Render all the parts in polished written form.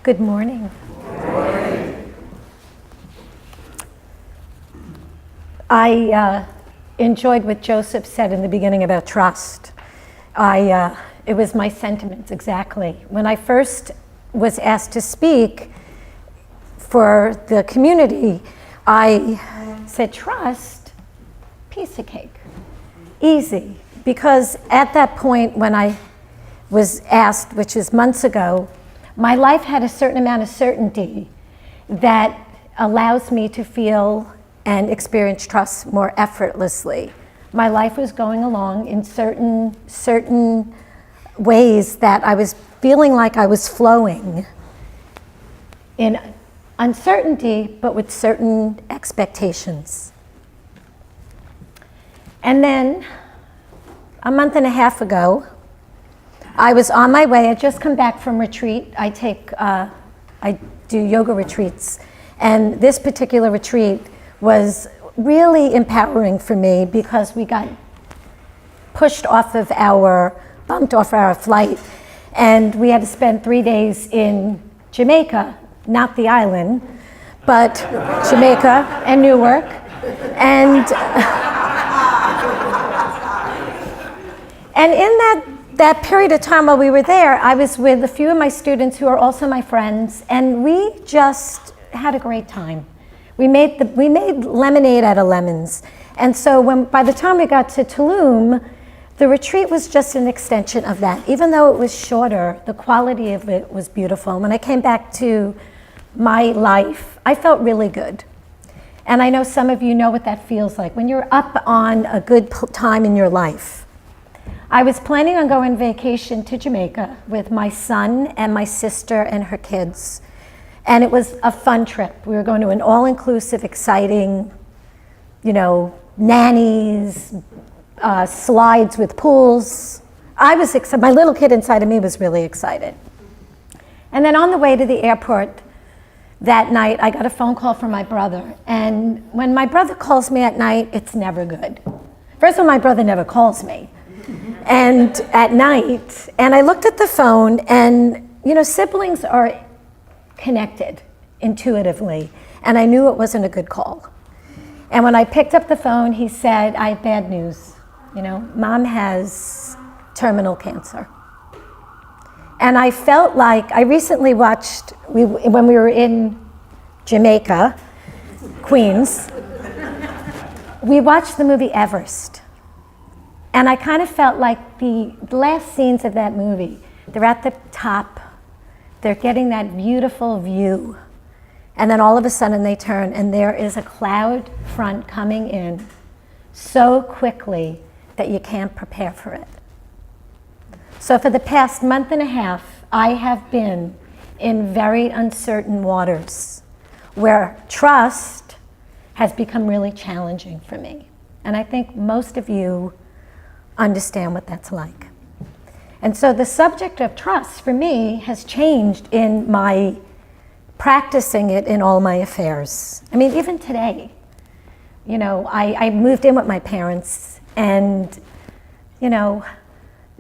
Good morning. I enjoyed what Joseph said in the beginning about trust. It was my sentiments exactly. When I first was asked to speak for the community, I said trust, piece of cake, easy. Because at that point when I was asked, which is months ago, my life had a certain amount of certainty that allows me to feel and experience trust more effortlessly. My life was going along in certain ways that I was feeling like I was flowing in uncertainty, but with certain expectations. And then a month and a half ago, I was on my way. I just come back from retreat. I do yoga retreats, and this particular retreat was really empowering for me because we got bumped off our flight, and we had to spend 3 days in Jamaica, not the island, but Jamaica and Newark, and in that period of time while we were there, I was with a few of my students who are also my friends, and we just had a great time. We made lemonade out of lemons. And so by the time we got to Tulum, the retreat was just an extension of that. Even though it was shorter, the quality of it was beautiful. When I came back to my life, I felt really good. And I know some of you know what that feels like, when you're up on a good time in your life. I was planning on going on vacation to Jamaica with my son and my sister and her kids. And it was a fun trip. We were going to an all-inclusive, exciting, nannies, slides with pools. I was excited. My little kid inside of me was really excited. And then on the way to the airport that night, I got a phone call from my brother. And when my brother calls me at night, it's never good. First of all, my brother never calls me. And at night, and I looked at the phone, and siblings are connected intuitively, and I knew it wasn't a good call. And when I picked up the phone, he said, I have bad news. Mom has terminal cancer. And I felt like, I recently watched, when we were in Jamaica, Queens, we watched the movie Everest. And I kind of felt like the last scenes of that movie, they're at the top, they're getting that beautiful view, and then all of a sudden they turn and there is a cloud front coming in so quickly that you can't prepare for it. So for the past month and a half, I have been in very uncertain waters where trust has become really challenging for me. And I think most of you understand what that's like. And so the subject of trust for me has changed in my practicing it in all my affairs. I mean, even today, I moved in with my parents, and,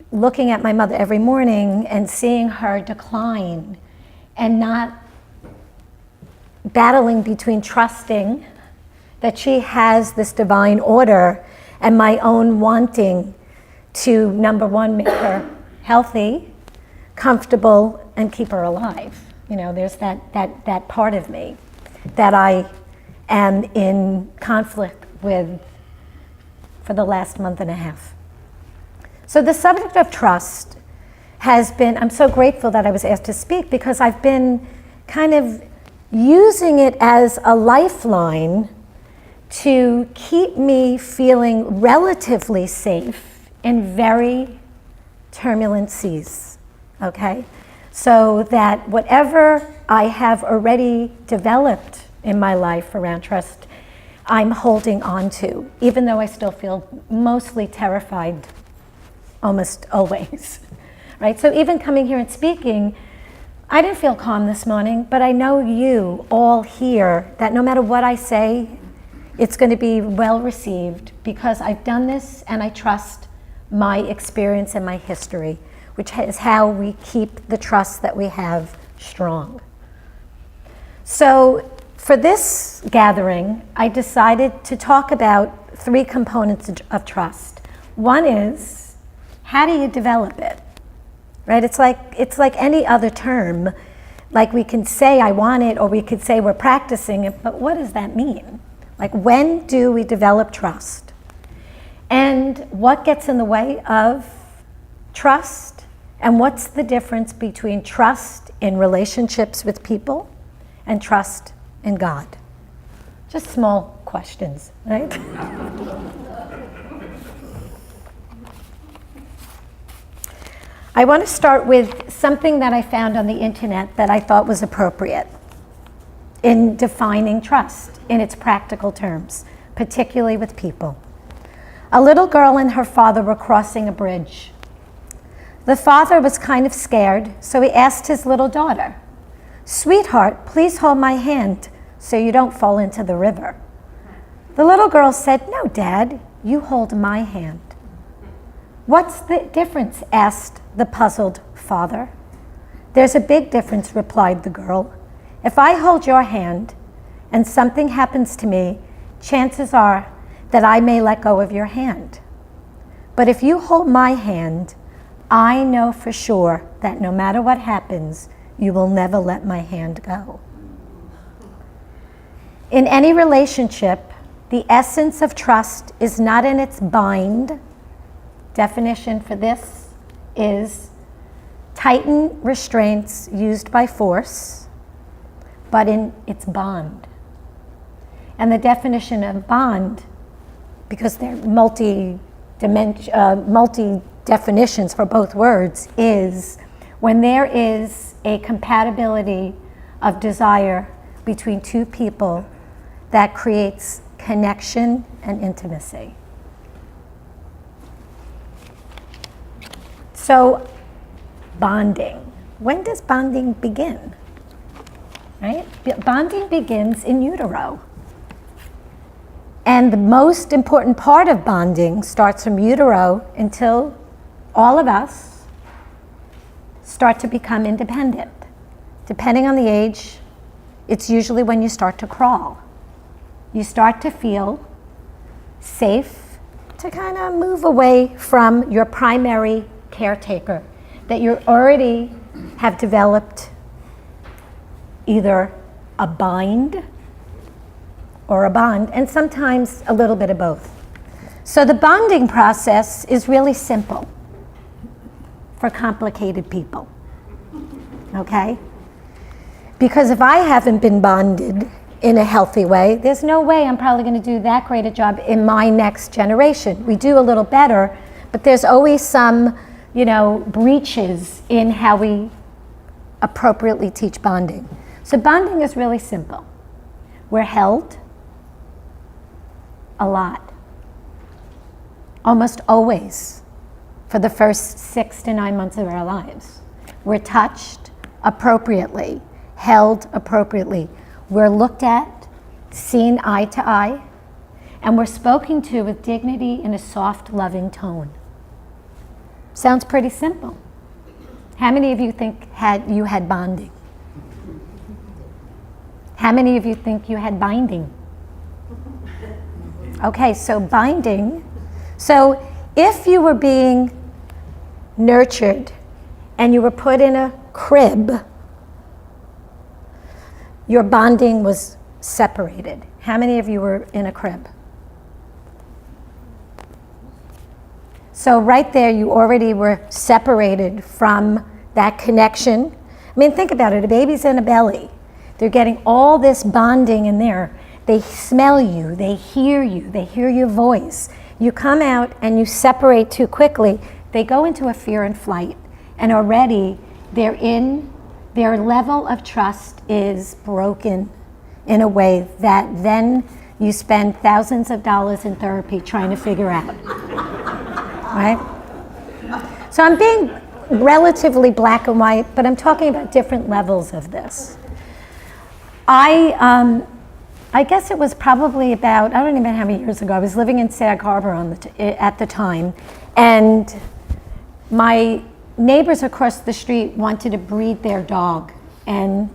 looking at my mother every morning and seeing her decline and not battling between trusting that she has this divine order and my own wanting to, number one, make her healthy, comfortable, and keep her alive. There's that part of me that I am in conflict with for the last month and a half. So the subject of trust has been, I'm so grateful that I was asked to speak, because I've been kind of using it as a lifeline to keep me feeling relatively safe in very turbulent seas, okay? So that whatever I have already developed in my life around trust, I'm holding on to, even though I still feel mostly terrified almost always, right? So even coming here and speaking, I didn't feel calm this morning, but I know you all here, that no matter what I say, it's going to be well received, because I've done this and I trust my experience and my history, which is how we keep the trust that we have strong. So for this gathering, I decided to talk about 3 components of trust. One is, how do you develop it? Right? It's like any other term. Like we can say I want it, or we could say we're practicing it, but what does that mean? Like, when do we develop trust? And what gets in the way of trust? And what's the difference between trust in relationships with people and trust in God? Just small questions, right? I want to start with something that I found on the internet that I thought was appropriate in defining trust in its practical terms, particularly with people. A little girl and her father were crossing a bridge. The father was kind of scared, so he asked his little daughter, "Sweetheart, please hold my hand so you don't fall into the river." The little girl said, "No, Dad, you hold my hand." "What's the difference?" asked the puzzled father. "There's a big difference," replied the girl. "If I hold your hand and something happens to me, chances are that I may let go of your hand. But if you hold my hand, I know for sure that no matter what happens, you will never let my hand go." In any relationship, the essence of trust is not in its bind. Definition for this is tighten restraints used by force, but in its bond. And the definition of bond, because they're multi-definitions for both words, is when there is a compatibility of desire between 2 people that creates connection and intimacy. So, bonding. When does bonding begin? Right? Bonding begins in utero. And the most important part of bonding starts from utero until all of us start to become independent. Depending on the age, it's usually when you start to crawl. You start to feel safe to kind of move away from your primary caretaker that you already have developed either a bind or a bond, and sometimes a little bit of both. So the bonding process is really simple for complicated people, okay? Because if I haven't been bonded in a healthy way, there's no way I'm probably going to do that great a job in my next generation. We do a little better, but there's always some, breaches in how we appropriately teach bonding. So bonding is really simple. We're held a lot, almost always, for the first 6 to 9 months of our lives. We're touched appropriately, held appropriately. We're looked at, seen eye to eye, and we're spoken to with dignity in a soft, loving tone. Sounds pretty simple. How many of you think you had bonding? How many of you think you had binding? Okay, so binding. So if you were being nurtured and you were put in a crib, your bonding was separated. How many of you were in a crib? So right there, you already were separated from that connection. I mean, think about it. A baby's in a belly. They're getting all this bonding in there. They smell you, they hear your voice. You come out and you separate too quickly, they go into a fear and flight. And already their level of trust is broken in a way that then you spend thousands of dollars in therapy trying to figure out. Right? So I'm being relatively black and white, but I'm talking about different levels of this. I guess it was probably about, I don't even know how many years ago, I was living in Sag Harbor at the time, and my neighbors across the street wanted to breed their dog, and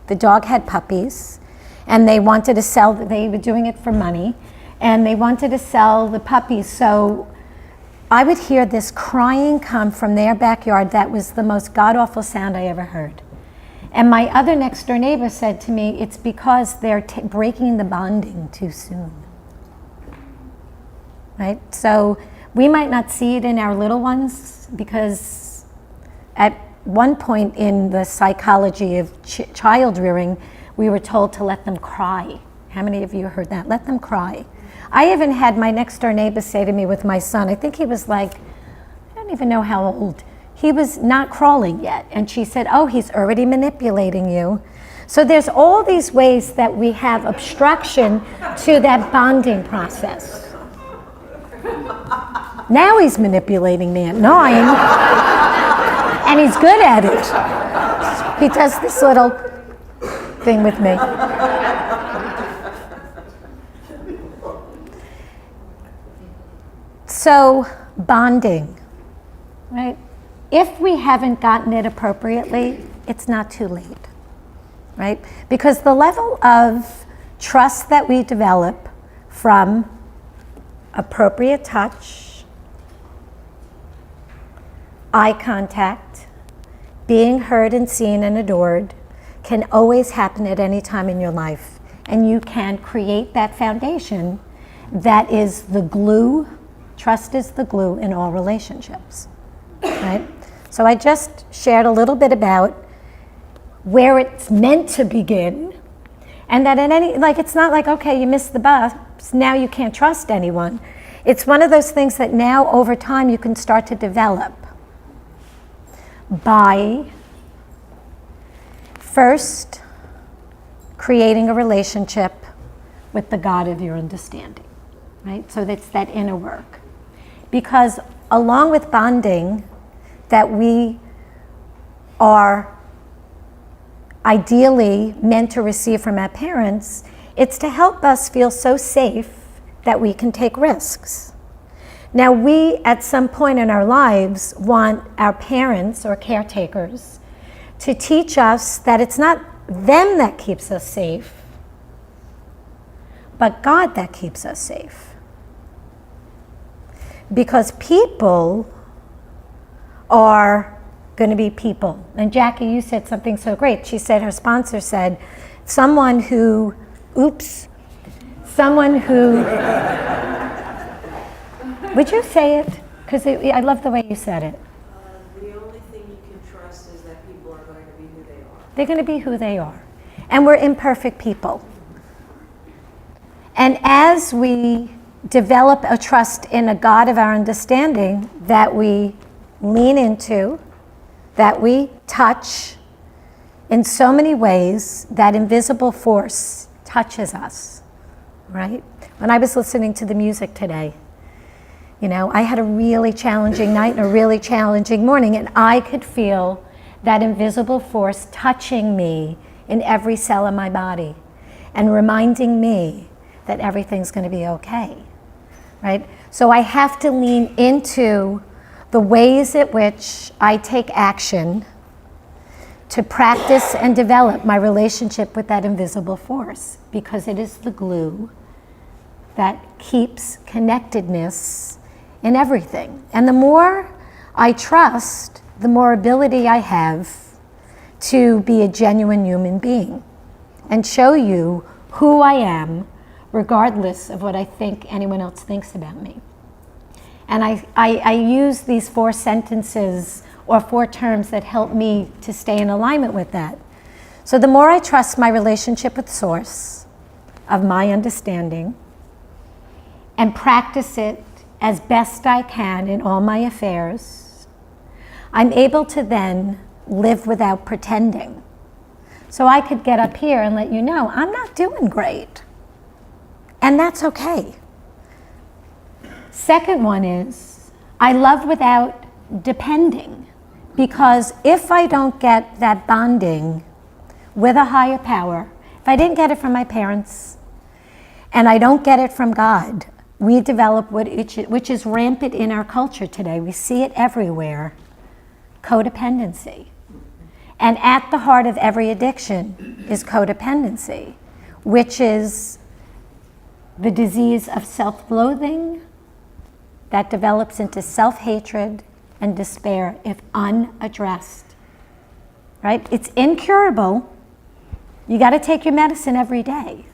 The dog had puppies, and they wanted to sell, they were doing it for money, and they wanted to sell the puppies. So I would hear this crying come from their backyard. That was the most god-awful sound I ever heard. And my other next door neighbor said to me, it's because they're breaking the bonding too soon. Right? So we might not see it in our little ones, because at one point in the psychology of child rearing, we were told to let them cry. How many of you heard that? Let them cry. I even had my next door neighbor say to me with my son, I think he was like, I don't even know how old, he was not crawling yet. And she said, oh, he's already manipulating you. So there's all these ways that we have obstruction to that bonding process. Now he's manipulating me at 9, and he's good at it. He does this little thing with me. So, bonding, right? If we haven't gotten it appropriately, it's not too late, right? Because the level of trust that we develop from appropriate touch, eye contact, being heard and seen and adored can always happen at any time in your life. And you can create that foundation that is the glue. Trust is the glue in all relationships, right? So I just shared a little bit about where it's meant to begin, and that in any, like, it's not like, okay, you missed the bus, now you can't trust anyone. It's one of those things that now over time you can start to develop by first creating a relationship with the God of your understanding, right? So that's that inner work. Because along with bonding that we are ideally meant to receive from our parents, it's to help us feel so safe that we can take risks. Now, we at some point in our lives want our parents or caretakers to teach us that it's not them that keeps us safe, but God that keeps us safe. Because people are going to be people. And Jackie, you said something so great. She said, her sponsor said, someone who, would you say it? Because I love the way you said it. The only thing you can trust is that people are going to be who they are. They're going to be who they are. And we're imperfect people. And as we develop a trust in a God of our understanding that we lean into, that we touch in so many ways, that invisible force touches us, right? When I was listening to the music today, you know, I had a really challenging night and a really challenging morning, and I could feel that invisible force touching me in every cell of my body and reminding me that everything's going to be okay, right? So I have to lean into the ways at which I take action to practice and develop my relationship with that invisible force, because it is the glue that keeps connectedness in everything. And the more I trust, the more ability I have to be a genuine human being and show you who I am, regardless of what I think anyone else thinks about me. And I use these 4 sentences or 4 terms that help me to stay in alignment with that. So the more I trust my relationship with Source of my understanding and practice it as best I can in all my affairs, I'm able to then live without pretending. So I could get up here and let you know I'm not doing great. And that's okay. Second one is, I love without depending, because if I don't get that bonding with a higher power, if I didn't get it from my parents and I don't get it from God, we develop which is rampant in our culture today. We see it everywhere, codependency. And at the heart of every addiction is codependency, which is the disease of self-loathing that develops into self-hatred and despair if unaddressed. Right? It's incurable. You got to take your medicine every day.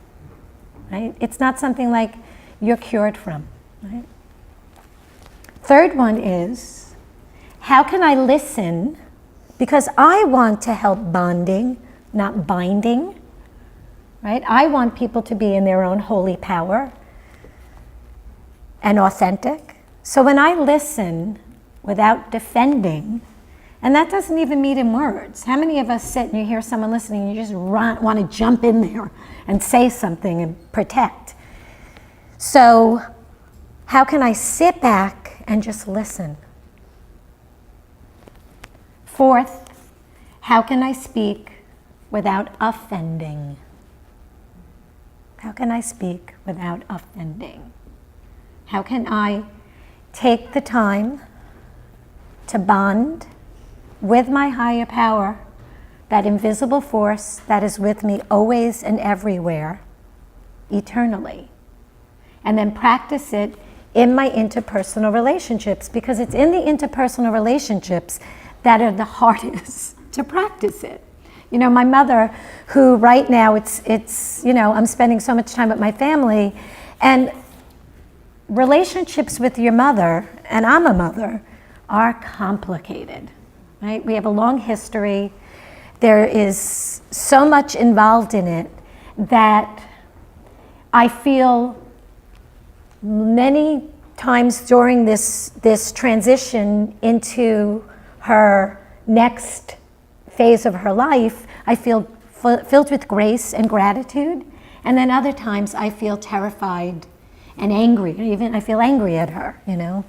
Right? It's not something like you're cured from. Right? Third one is, how can I listen? Because I want to help bonding, not binding. Right? I want people to be in their own holy power and authentic. So when I listen without defending, and that doesn't even mean in words. How many of us sit and you hear someone listening and you just want to jump in there and say something and protect? So how can I sit back and just listen? Fourth, how can I speak without offending? How can I speak without offending? How can I take the time to bond with my higher power, that invisible force that is with me always and everywhere, eternally, and then practice it in my interpersonal relationships, because it's in the interpersonal relationships that are the hardest to practice it. You know, my mother, who right now it's you know, I'm spending so much time with my family, and relationships with your mother, and I'm a mother, are complicated. Right? We have a long history. There is so much involved in it that I feel many times during this transition into her next phase of her life, I feel filled with grace and gratitude. And then other times I feel terrified and angry. Even I feel angry at her, you know.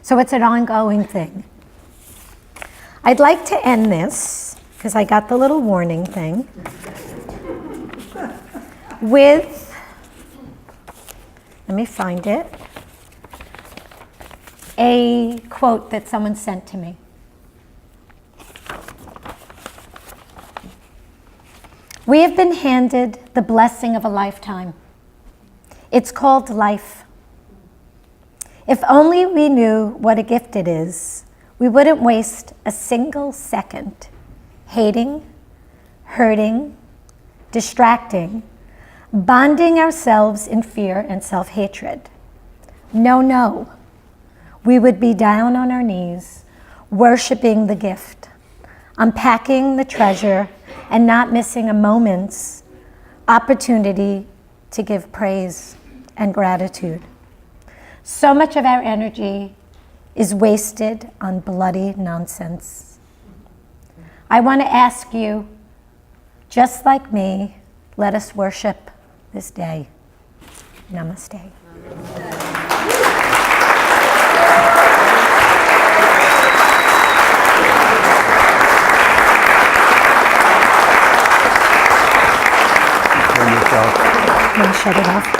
So it's an ongoing thing. I'd like to end this, because I got the little warning thing, with, let me find it, a quote that someone sent to me. We have been handed the blessing of a lifetime. It's called life. If only we knew what a gift it is, we wouldn't waste a single second hating, hurting, distracting, bonding ourselves in fear and self-hatred. No. We would be down on our knees, worshiping the gift, unpacking the treasure, and not missing a moment's opportunity to give praise and gratitude. So much of our energy is wasted on bloody nonsense. I want to ask you, just like me, let us worship this day. Namaste. Turn yourself. I'm going to shut it off.